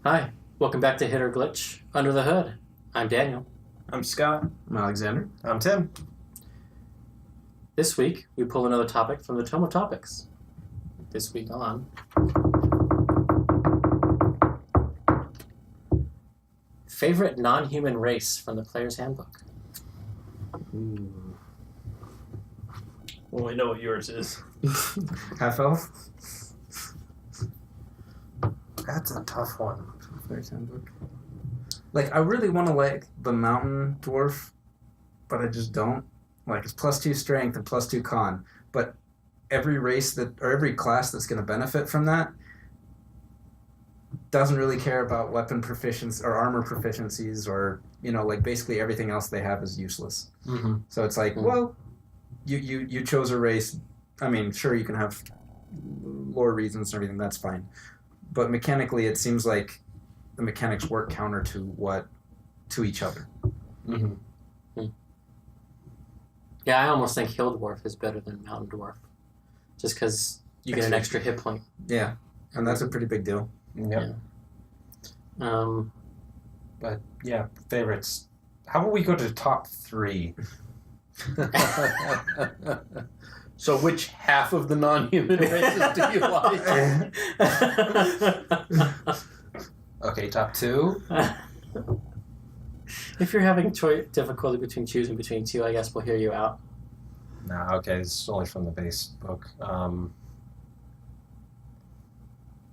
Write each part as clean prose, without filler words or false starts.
Hi, welcome back to Hit or Glitch Under the Hood. I'm Daniel. I'm Scott. I'm Alexander. I'm Tim. This week, we pull another topic from the Tome of Topics. This week on... Favorite non-human race from the Player's Handbook. Ooh. Well, we know what yours is. Half elf? That's a tough one. Player's Handbook. Like, I really want to like the mountain dwarf, but I just don't. Like, it's +2 strength and +2 con, but every race or every class that's going to benefit from that doesn't really care about weapon proficiency or armor proficiencies or, like basically everything else they have is useless. Mm-hmm. So it's like, well, you chose a race. I mean, sure, you can have lore reasons and everything, that's fine. But mechanically, it seems like the mechanics work counter to each other. Mm-hmm. Yeah, I almost think Hill Dwarf is better than Mountain Dwarf. Just because you get an extra hit point. Yeah, and that's a pretty big deal. Yep. Yeah. But, yeah, favorites. How about we go to top 3? So which half of the non-human races do you like? Okay, top 2. If you're having difficulty between choosing between two, I guess we'll hear you out. Nah, okay, this is only from the base book. Man,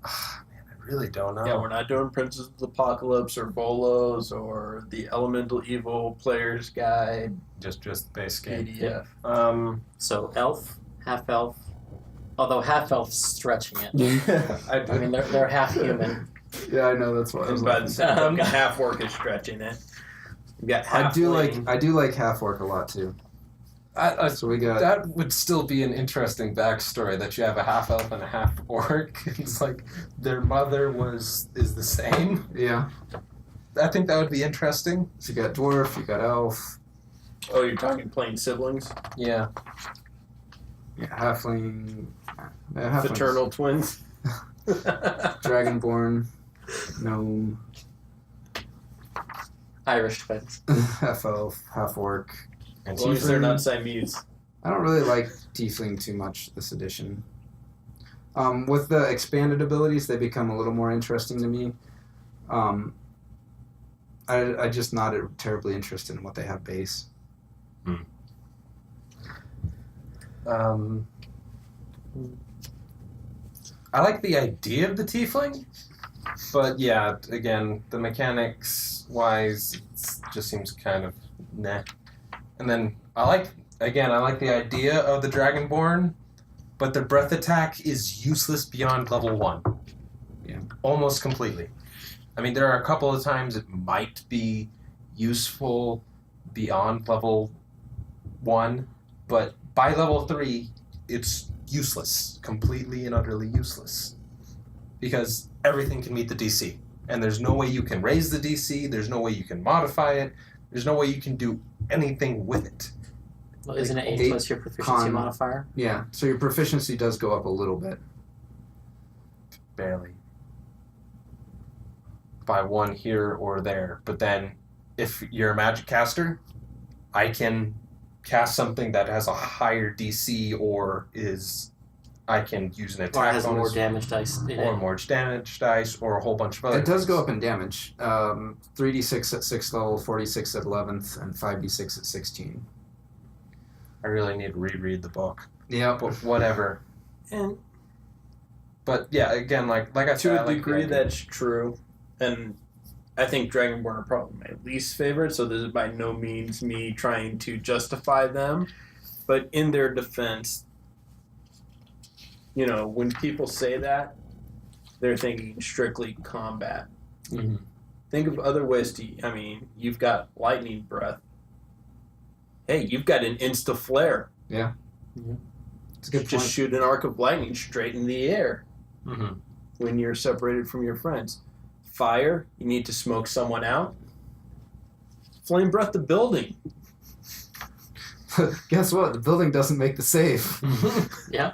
I really don't know. Yeah, we're not doing Princes of the Apocalypse or Bolos or the Elemental Evil Player's Guide Just base game. PDF. So elf, half elf. Although half elf's stretching it. I mean, they're half human. Yeah, I know, that's why. And by the same token, half orc is stretching it. You got half I do like half orc a lot too. So we got That would still be an interesting backstory that you have a half elf and a half orc. It's like their mother is the same. Yeah. I think that would be interesting. So you got dwarf, you got elf, Oh, you're talking plain siblings? Yeah. halfling, halflings. Fraternal twins? Dragonborn, gnome, Irish twins. half elf, half orc. And As long as they're not Siamese. I don't really like tiefling too much this edition. With the expanded abilities, they become a little more interesting to me. I just not terribly interested in what they have base. I like the idea of the tiefling, but yeah, again, the mechanics wise, it just seems kind of meh. And then I like the idea of the Dragonborn, but the breath attack is useless beyond level 1. Yeah. Almost completely. I mean, there are a couple of times it might be useful beyond level 1, but by level 3, it's useless. Completely and utterly useless. Because everything can meet the DC. And there's no way you can raise the DC, there's no way you can modify it, there's no way you can do anything with it. Well, isn't it 8 8 plus your proficiency con. modifier? Yeah, so your proficiency does go up a little bit. Barely. By 1 here or there. But then, if you're a magic caster, I can cast something that has a higher DC or I can use an attack Or has more bonus, damage dice in or it. more damage dice, or a whole bunch of other It does things. go up in damage. 3d6 at 6th level, 46 at 11th, and 5d6 at 16. I really need to reread the book. Yeah, But whatever. And But yeah, again, like I said, to I a like the degree, idea. that's true. And I think Dragonborn are probably my least favorite, so this is by no means me trying to justify them. But in their defense, when people say that, they're thinking strictly combat. Mhm. Think of other ways you've got lightning breath. Hey, you've got an insta flare. it's a good Just point. shoot an arc of lightning straight in the air Mhm. when you're separated from your friends. Fire, you need to smoke someone out. Flame breath the building. Guess what? The building doesn't make the save. Yeah.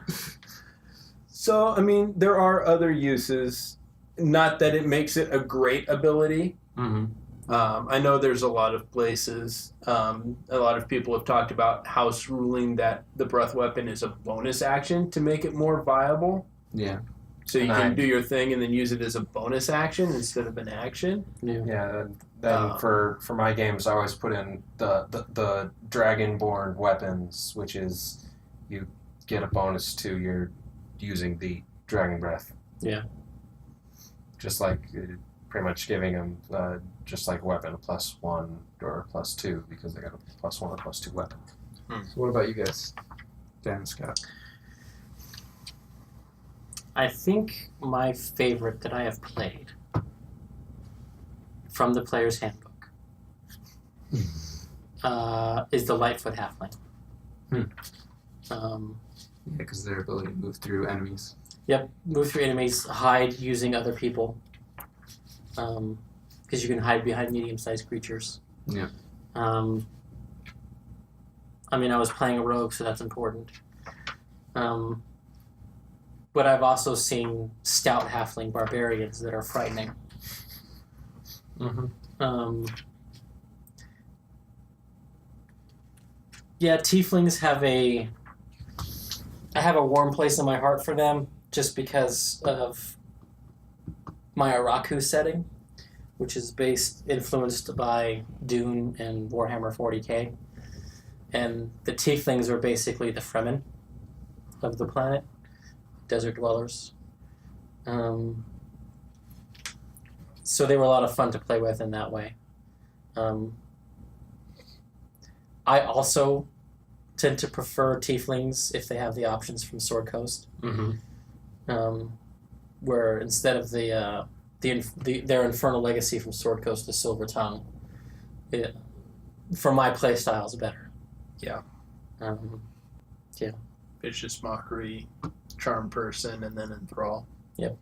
So, there are other uses. not that it makes it a great ability. Mm-hmm. I know there's a lot of places, a lot of people have talked about house ruling that the breath weapon is a bonus action to make it more viable. Yeah. So you And can I- do your thing and then use it as a bonus action instead of an action. Yeah. Then for my games, I always put in the dragonborn weapons, which is you get a bonus to your using the dragon breath. Yeah. Just like pretty much giving them just like a weapon a +1 or a +2 because they got a +1 or +2 weapon. So what about you guys, Dan and Scott? I think my favorite that I have played from the player's handbook is the Lightfoot Halfling. Yeah, because their ability to move through enemies. Yep, move through enemies, hide using other people. Because you can hide behind medium-sized creatures. Yeah. I mean, I was playing a rogue, so that's important. But I've also seen stout halfling barbarians that are frightening. Mm-hmm. Yeah, tieflings have I have a warm place in my heart for them just because of my Araku setting, which is influenced by Dune and Warhammer 40k. And the tieflings are basically the Fremen of the planet, desert dwellers. So they were a lot of fun to play with in that way. I also tend to prefer tieflings if they have the options from Sword Coast, where instead of their Infernal Legacy from Sword Coast to Silver Tongue, for my playstyle is better. Yeah. Yeah. Vicious Mockery, Charm Person, and then Enthrall. Yep.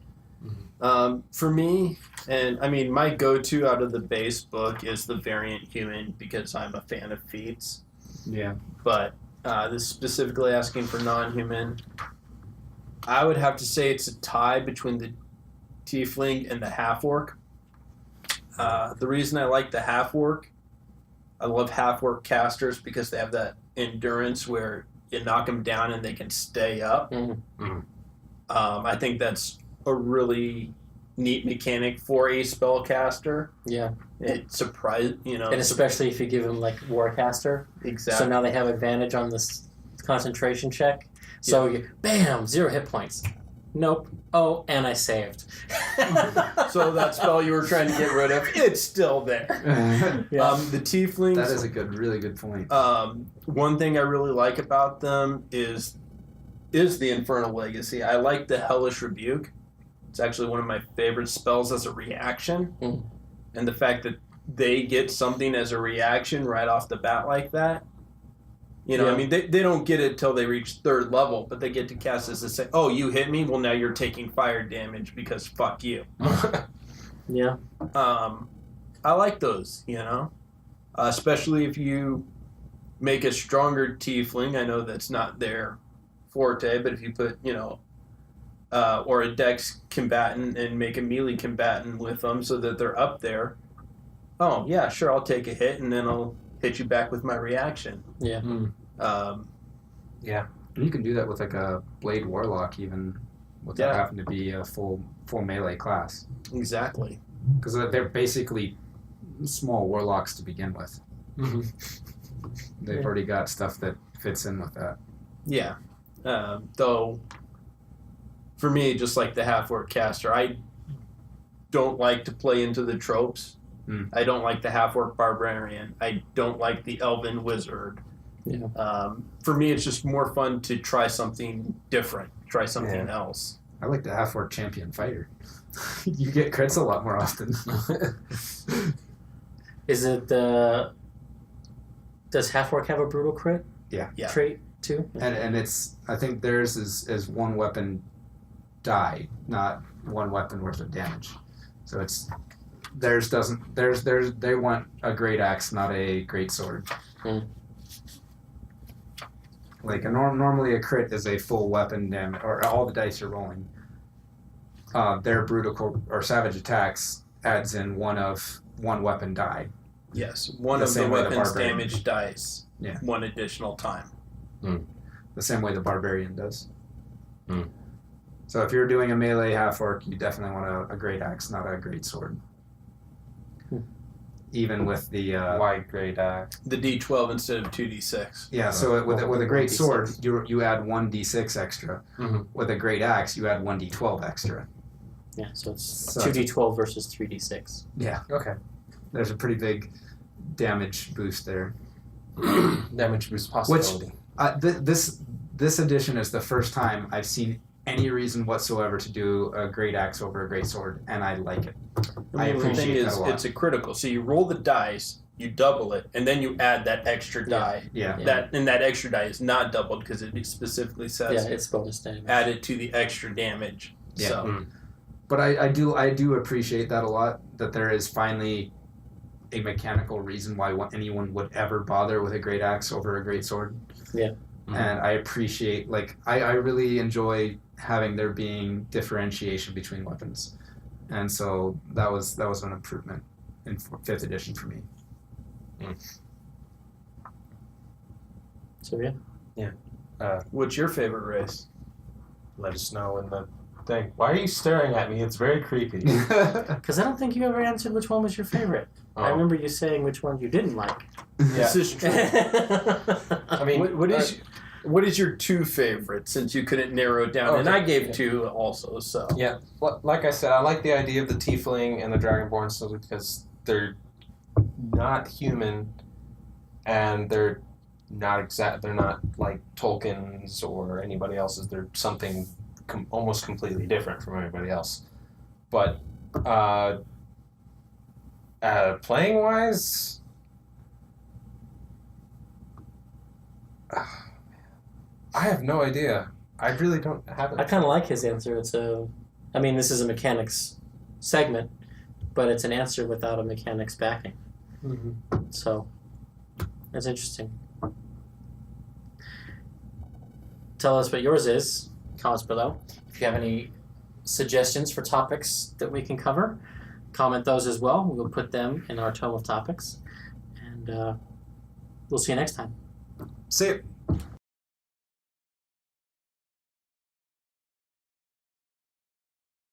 For me, and I mean, my go-to out of the base book is the Variant Human because I'm a fan of feats. Yeah. But this is specifically asking for non-human. I would have to say it's a tie between the Tiefling and the Half-Orc. The reason I like the Half-Orc, I love Half-Orc casters because they have that endurance where you knock them down and they can stay up. I think that's a really neat mechanic for a spellcaster. Yeah. It surprised, And especially if you give them like Warcaster. Exactly. So now they have advantage on this concentration check. So you, bam, 0 hit points. Nope. Oh, and I saved. So that spell you were trying to get rid of, it's still there. The Tieflings. That is a really good point. One thing I really like about them is the Infernal Legacy. I like the Hellish Rebuke. It's actually one of my favorite spells as a reaction. And the fact that they get something as a reaction right off the bat like that. I mean, they don't get it till they reach 3rd level, but they get to cast as to say, oh, you hit me? Well, now you're taking fire damage because fuck you. Yeah. I like those, especially if you make a stronger tiefling. I know that's not their forte, but if you put, or a dex combatant and make a melee combatant with them so that they're up there, oh, yeah, sure, I'll take a hit and then I'll hit you back with my reaction. Yeah. Yeah. You can do that with like a Blade Warlock even without having to be a full melee class. Exactly. Because they're basically small warlocks to begin with. They've already got stuff that fits in with that. Yeah. Though, for me, just like the half-orc caster, I don't like to play into the tropes. I don't like the half-orc barbarian. I don't like the elven wizard. Yeah. For me, it's just more fun to try something different, try something else. I like the half-orc champion fighter. You get crits a lot more often. Is it does Half-Orc have a brutal crit Yeah. trait too? And it's, I think theirs is one weapon die, not one weapon worth of damage. So it's, theirs they want a great axe, not a great sword. Like normally a crit is a full weapon damage, or all the dice you're rolling. their brutal or savage attacks adds in one weapon die. Yes, one The of the same way the weapons barbarian. damage dies. Yeah. One additional time. The same way the barbarian does. Hmm. So if you're doing a melee half orc, you definitely want a great axe, not a great sword. Hmm. Even with the Why great axe? The D12 instead of 2D6. yeah. So with a great 1d6. sword, you add 1d6 extra. Mhm. With a great axe, you add 1d12 extra. Yeah, so it's So 2d12 versus 3d6. Yeah, Okay. there's a pretty big damage boost there. Damage boost possibility. This edition is the first time I've seen any reason whatsoever to do a great axe over a great sword, and I like it. I The thing appreciate that is, a lot. it's a critical. So you roll the dice, you double it, and then you add that extra die. Yeah, Yeah. That extra die is not doubled because it specifically says Yeah, it's bonus damage. added to the extra damage. Yeah. So but I do appreciate that a lot. That there is finally a mechanical reason why anyone would ever bother with a great axe over a great sword. Yeah. Mhm. And I appreciate I really enjoy having there being differentiation between weapons, and so that was an improvement in 5th edition for me. So yeah. what's your favorite race? Let us know in the thing. Why are you staring at me? It's very creepy. Because I don't think you ever answered which one was your favorite. I Oh. remember you saying which one you didn't like. Yeah. This is true. I mean, what is your two favorites since you couldn't narrow it down? And Okay. I gave two also. So yeah, like I said, I like the idea of the tiefling and the dragonborn simply because they're not human, and they're not They're not like Tolkien's or anybody else's. They're something almost completely different from everybody else. But playing wise, I have no idea. I really don't have it. I kind of like his answer. I mean, this is a mechanics segment, but it's an answer without a mechanics backing. Mhm. So, that's interesting. Tell us what yours is. Comments below. If you have any suggestions for topics that we can cover, comment those as well. We'll put them in our tome of topics. And we'll see you next time. See it.